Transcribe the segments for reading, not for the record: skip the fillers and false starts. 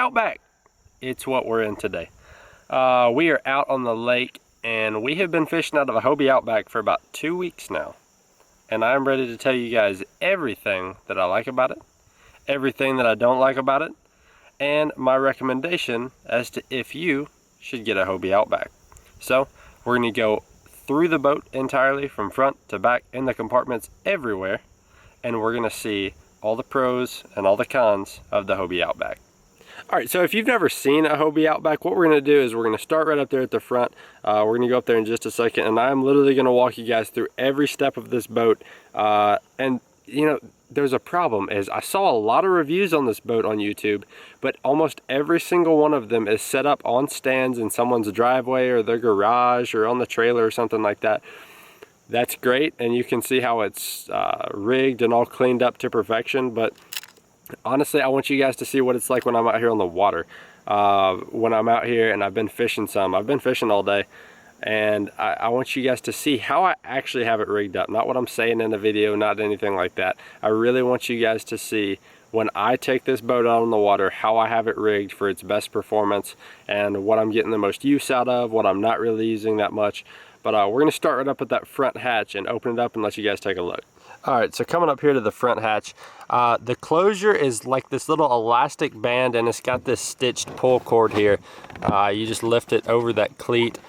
Outback. It's what we're in today. We are out on the lake and we have been fishing out of a Hobie Outback for about 2 weeks now. And I'm ready to tell you guys everything that I like about it, everything that I don't like about it, and my recommendation as to if you should get a Hobie Outback. So we're going to go through the boat entirely from front to back in the compartments everywhere, and we're going to see all the pros and all the cons of the Hobie Outback. Alright, so if you've never seen a Hobie Outback, what we're going to do is we're going to start right up there at the front. We're going to go up there in just a second, and I'm literally going to walk you guys through every step of this boat. And you know, there's a problem is I saw a lot of reviews on this boat on YouTube, but almost every single one of them is set up on stands in someone's driveway or their garage or on the trailer or something like that. That's great, and you can see how it's rigged and all cleaned up to perfection, but honestly I want you guys to see what it's like when I'm out here on the water. When I'm out here and I've been fishing all day, and I want you guys to see how I actually have it rigged up, not what I'm saying in the video, not anything like that. I really want you guys to see when I take this boat out on the water how I have it rigged for its best performance and what I'm getting the most use out of, what I'm not really using that much. But we're going to start right up at that front hatch and open it up and let you guys take a look. Alright, so coming up here to the front hatch, the closure is like this little elastic band, and it's got this stitched pull cord here. You just lift it over that cleat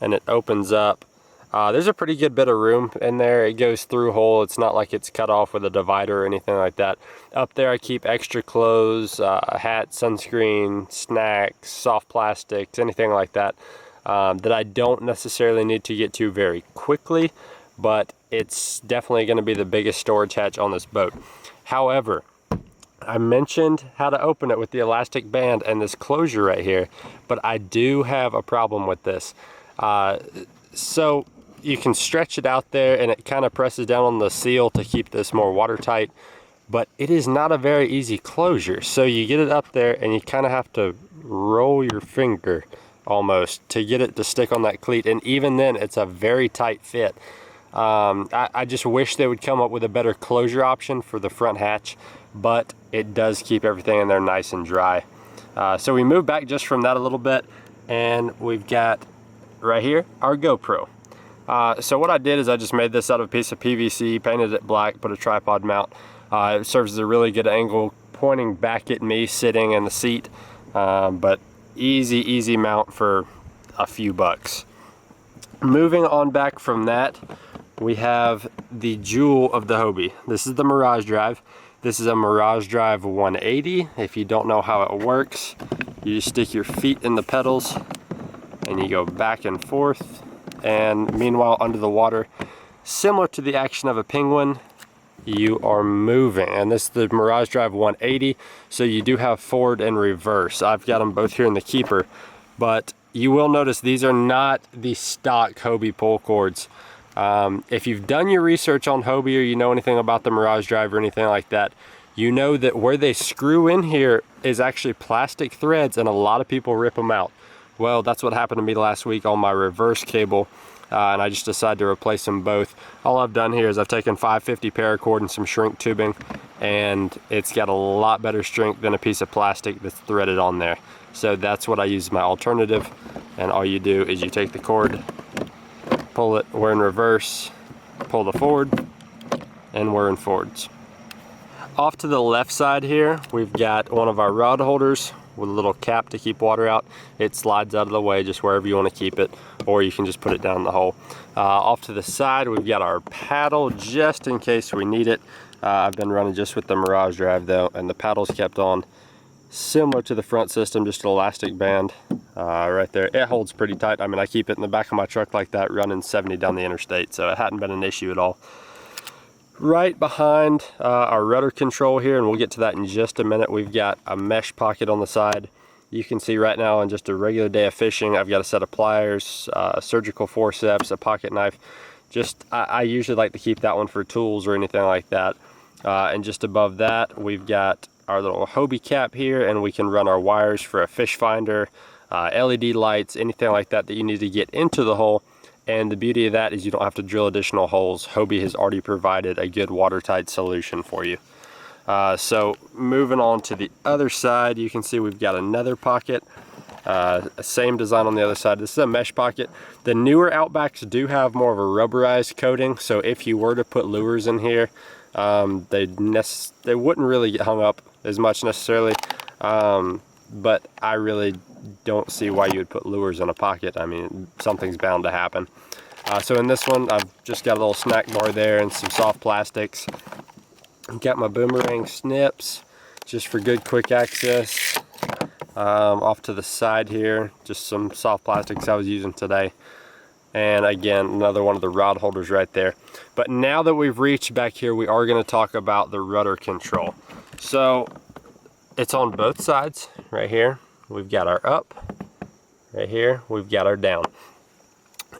and it opens up. There's a pretty good bit of room in there. It goes through hole. It's not like it's cut off with a divider or anything like that. Up there I keep extra clothes, hat, sunscreen, snacks, soft plastics, anything like that. That I don't necessarily need to get to very quickly, but it's definitely going to be the biggest storage hatch on this boat. However, I mentioned how to open it with the elastic band and this closure right here, but I do have a problem with this. So you can stretch it out there and it kind of presses down on the seal to keep this more watertight, but it is not a very easy closure. So you get it up there and you kind of have to roll your finger almost to get it to stick on that cleat, and even then it's a very tight fit. I just wish they would come up with a better closure option for the front hatch, but it does keep everything in there nice and dry. So we moved back just from that a little bit, and we've got right here our GoPro. So what I did is I just made this out of a piece of PVC, painted it black, put a tripod mount. It serves as a really good angle pointing back at me sitting in the seat, but easy mount for a few bucks. Moving on back from that, we have the jewel of the Hobie. This is the Mirage Drive. This is a Mirage Drive 180. If you don't know how it works, you just stick your feet in the pedals and you go back and forth, and meanwhile under the water, similar to the action of a penguin, you are moving. And this is the Mirage Drive 180, so you do have forward and reverse. I've got them both here in the keeper, but you will notice these are not the stock Hobie pull cords. If you've done your research on Hobie or you know anything about the Mirage Drive or anything like that, you know that where they screw in here is actually plastic threads, and a lot of people rip them out. Well, that's what happened to me last week on my reverse cable. And I just decided to replace them both. All I've done here is I've taken 550 paracord and some shrink tubing, and it's got a lot better strength than a piece of plastic that's threaded on there. So that's what I use as my alternative, and all you do is you take the cord, pull it, we're in reverse, pull the forward, and we're in forwards. Off to the left side here, we've got one of our rod holders with a little cap to keep water out. It slides out of the way just wherever you want to keep it, or you can just put it down the hole. Off to the side, we've got our paddle just in case we need it. I've been running just with the Mirage Drive though, and the paddle's kept on similar to the front system, just an elastic band right there. It holds pretty tight. I mean, I keep it in the back of my truck like that, running 70 down the interstate, so it hadn't been an issue at all. Right behind our rudder control here, and we'll get to that in just a minute, we've got a mesh pocket on the side. You can see right now on just a regular day of fishing, I've got a set of pliers, surgical forceps, a pocket knife. I usually like to keep that one for tools or anything like that. And just above that, we've got our little Hobie cap here, and we can run our wires for a fish finder, LED lights, anything like that that you need to get into the hole. And the beauty of that is you don't have to drill additional holes. Hobie has already provided a good watertight solution for you. So moving on to the other side, you can see we've got another pocket. Same design on the other side. This is a mesh pocket. The newer Outbacks do have more of a rubberized coating, so if you were to put lures in here, they wouldn't really get hung up as much necessarily. But I really don't see why you would put lures in a pocket. I mean, something's bound to happen. So in this one, I've just got a little snack bar there and some soft plastics. Got my boomerang snips, just for good quick access. Off to the side here, just some soft plastics I was using today. And again, another one of the rod holders right there. But now that we've reached back here, we are going to talk about the rudder control. So it's on both sides right here. We've got our up. Right here, we've got our down.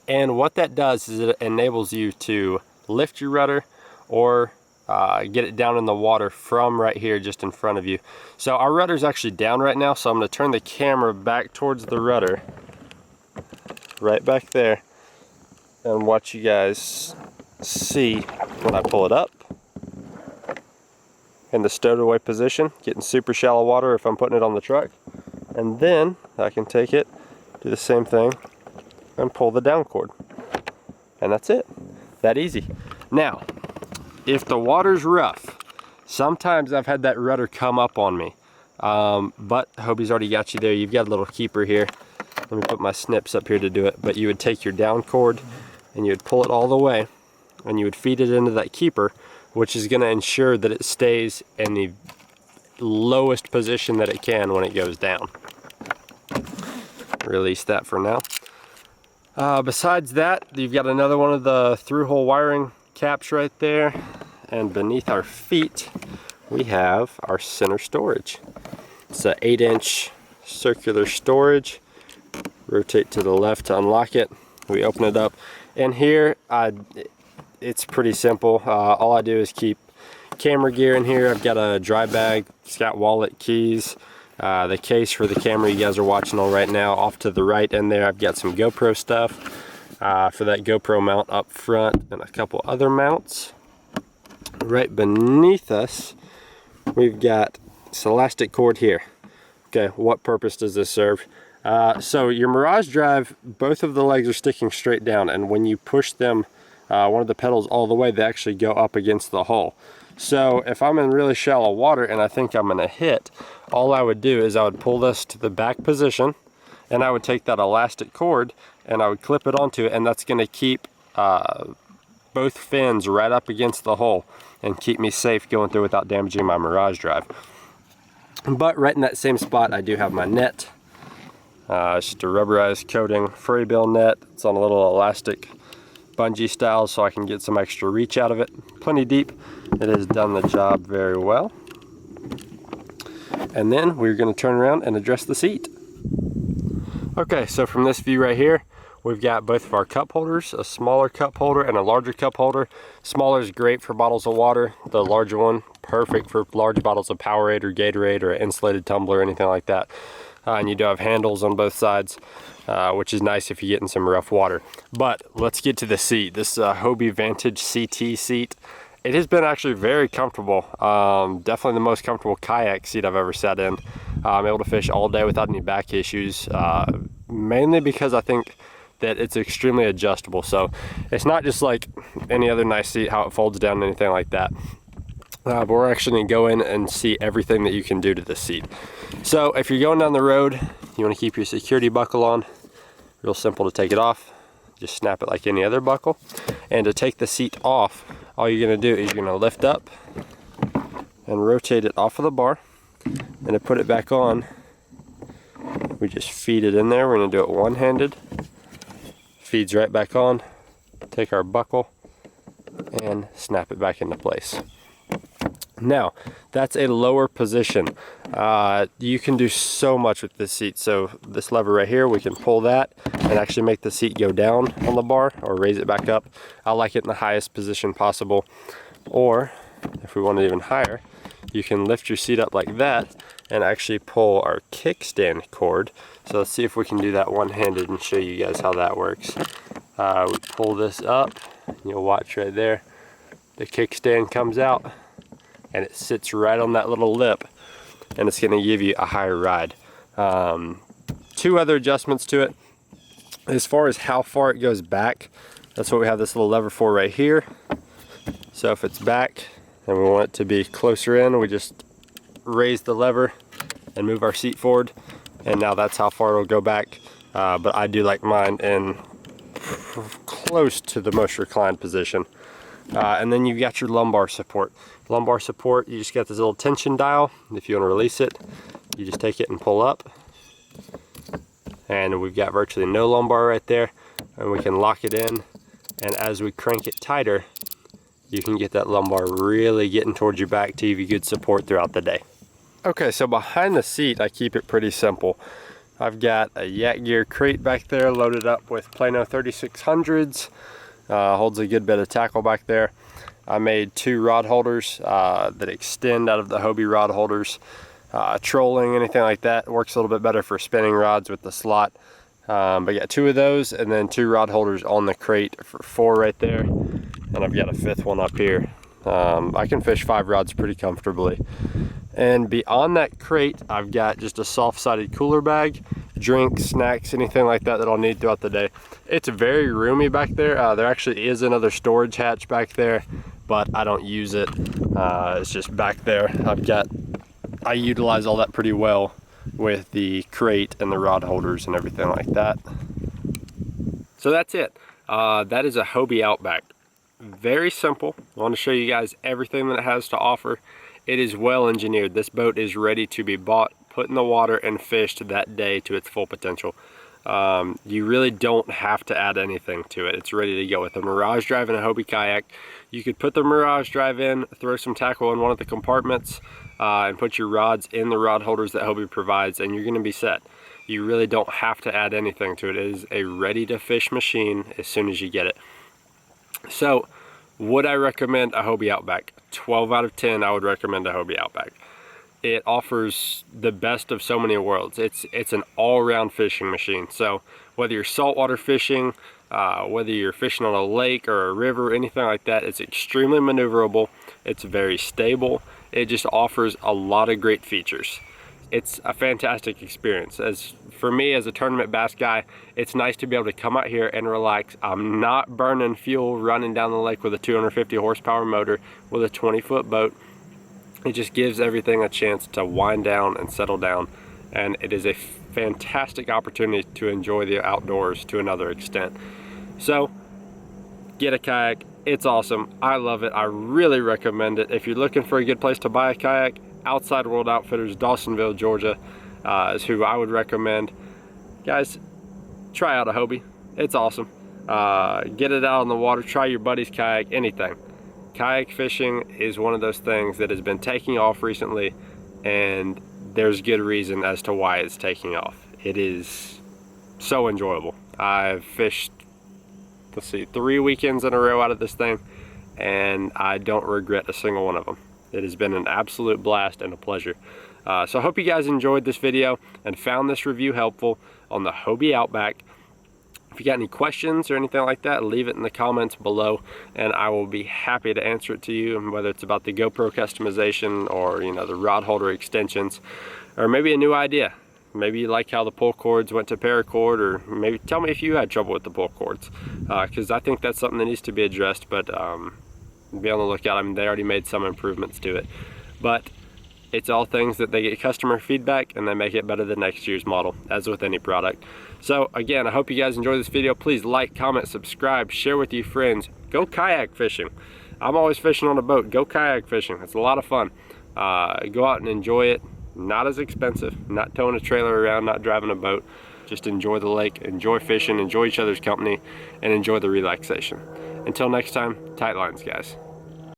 And what that does is it enables you to lift your rudder or get it down in the water from right here just in front of you. So our rudder's actually down right now, so I'm going to turn the camera back towards the rudder, right back there, and watch you guys see when I pull it up in the stowed away position, getting super shallow water if I'm putting it on the truck. And then I can take it, do the same thing, and pull the down cord. And that's it. That easy. Now, if the water's rough, sometimes I've had that rudder come up on me. But Hobie's already got you there. You've got a little keeper here. Let me put my snips up here to do it. But you would take your down cord and you would pull it all the way and you would feed it into that keeper, which is going to ensure that it stays in the lowest position that it can when it goes down. Release that for now. Besides that, you've got another one of the through-hole wiring caps right there, and beneath our feet we have our center storage. It's an 8-inch circular storage. Rotate to the left to unlock it. We open it up, and here it's pretty simple. All I do is keep camera gear in here. I've got a dry bag, it's got wallet, keys, the case for the camera you guys are watching on right now. Off to the right in there I've got some GoPro stuff for that GoPro mount up front, and a couple other mounts. Right beneath us we've got this elastic cord here. Okay, what purpose does this serve? So your Mirage Drive, both of the legs are sticking straight down, and when you push them one of the pedals all the way, they actually go up against the hull. So if I'm in really shallow water and I think I'm going to hit, all I would do is I would pull this to the back position, and I would take that elastic cord and I would clip it onto it, and that's going to keep both fins right up against the hull and keep me safe going through without damaging my Mirage Drive. But right in that same spot I do have my net. It's just a rubberized coating furry bill net. It's on a little elastic bungee style so I can get some extra reach out of it. Plenty deep. It has done the job very well. And then we're going to turn around and address the seat. Okay, so from this view right here, we've got both of our cup holders, a smaller cup holder and a larger cup holder. Smaller is great for bottles of water. The larger one, perfect for large bottles of Powerade or Gatorade or an insulated tumbler or anything like that. And you do have handles on both sides, which is nice if you get in some rough water. But let's get to the seat. This is a Hobie Vantage CT seat. It has been actually very comfortable. Definitely the most comfortable kayak seat I've ever sat in. I'm able to fish all day without any back issues, mainly because I think that it's extremely adjustable. So it's not just like any other nice seat, how it folds down, anything like that. But we're actually going to go in and see everything that you can do to this seat. So if you're going down the road, you want to keep your security buckle on. Real simple to take it off. Just snap it like any other buckle. And to take the seat off, all you're going to do is you're going to lift up and rotate it off of the bar. And to put it back on, we just feed it in there. We're going to do it one-handed. Feeds right back on. Take our buckle and snap it back into place. Now, that's a lower position. You can do so much with this seat. So this lever right here, we can pull that and actually make the seat go down on the bar or raise it back up. I like it in the highest position possible. Or if we want it even higher, you can lift your seat up like that and actually pull our kickstand cord. So let's see if we can do that one-handed and show you guys how that works. We pull this up, and you'll watch right there. The kickstand comes out, and it sits right on that little lip, and it's going to give you a higher ride. Two other adjustments to it. As far as how far it goes back, that's what we have this little lever for right here. So if it's back and we want it to be closer in, we just raise the lever and move our seat forward, and now that's how far it'll go back. But I do like mine in close to the most reclined position. And then you've got your lumbar support. Lumbar support, you just got this little tension dial. If you want to release it, you just take it and pull up. And we've got virtually no lumbar right there, and we can lock it in, and as we crank it tighter, you can get that lumbar really getting towards your back to give you good support throughout the day. Okay, so behind the seat, I keep it pretty simple. I've got a Yak Gear crate back there loaded up with Plano 3600s. Holds a good bit of tackle back there. I made 2 rod holders that extend out of the Hobie rod holders. Trolling, anything like that, works a little bit better for spinning rods with the slot. But yeah, 2 of those, and then 2 rod holders on the crate for 4 right there. And I've got a 5th one up here. I can fish 5 rods pretty comfortably. And beyond that crate, I've got just a soft-sided cooler bag, drinks, snacks, anything like that that I'll need throughout the day. It's very roomy back there. There actually is another storage hatch back there, but I don't use it. It's just back there. I utilize all that pretty well with the crate and the rod holders and everything like that. So that's it. That is a Hobie Outback. Very simple. I want to show you guys everything that it has to offer. It is well engineered. This boat is ready to be bought, put in the water, and fished that day to its full potential. You really don't have to add anything to it. It's ready to go. With a Mirage Drive and a Hobie kayak, you could put the Mirage Drive in, throw some tackle in one of the compartments, and put your rods in the rod holders that Hobie provides, and you're going to be set. You really don't have to add anything to it. It is a ready to fish machine as soon as you get it. So would I recommend a Hobie Outback? 12 out of 10, I would recommend a Hobie Outback. It offers the best of so many worlds. It's an all-around fishing machine. So whether you're saltwater fishing, whether you're fishing on a lake or a river, anything like that, it's extremely maneuverable. It's very stable. It just offers a lot of great features. It's a fantastic experience. As for me, as a tournament bass guy, it's nice to be able to come out here and relax. I'm not burning fuel running down the lake with a 250 horsepower motor with a 20-foot boat. It just gives everything a chance to wind down and settle down, and it is a fantastic opportunity to enjoy the outdoors to another extent. So get a kayak. It's awesome. I love it. I really recommend it. If you're looking for a good place to buy a kayak, Outside World Outfitters, Dawsonville, Georgia is who I would recommend. Guys, try out a Hobie. It's awesome. Get it out on the water. Try your buddy's kayak, anything. Kayak fishing is one of those things that has been taking off recently, and there's good reason as to why it's taking off. It is so enjoyable. I've fished, 3 weekends in a row out of this thing, and I don't regret a single one of them. It has been an absolute blast and a pleasure. So I hope you guys enjoyed this video and found this review helpful on the Hobie Outback. If you got any questions or anything like that, leave it in the comments below, and I will be happy to answer it to you, whether it's about the GoPro customization or, you know, the rod holder extensions, or maybe a new idea. Maybe you like how the pull cords went to paracord, or maybe tell me if you had trouble with the pull cords, because I think that's something that needs to be addressed, but be on the lookout. I mean, they already made some improvements to it, but it's all things that they get customer feedback and they make it better than next year's model, as with any product. So again, I hope you guys enjoy this video. Please like, comment, subscribe, share with your friends. Go kayak fishing. I'm always fishing on a boat. Go kayak fishing. It's a lot of fun. Go out and enjoy it. Not as expensive, not towing a trailer around, not driving a boat. Just enjoy the lake, enjoy fishing, enjoy each other's company, and enjoy the relaxation. Until next time, tight lines, guys.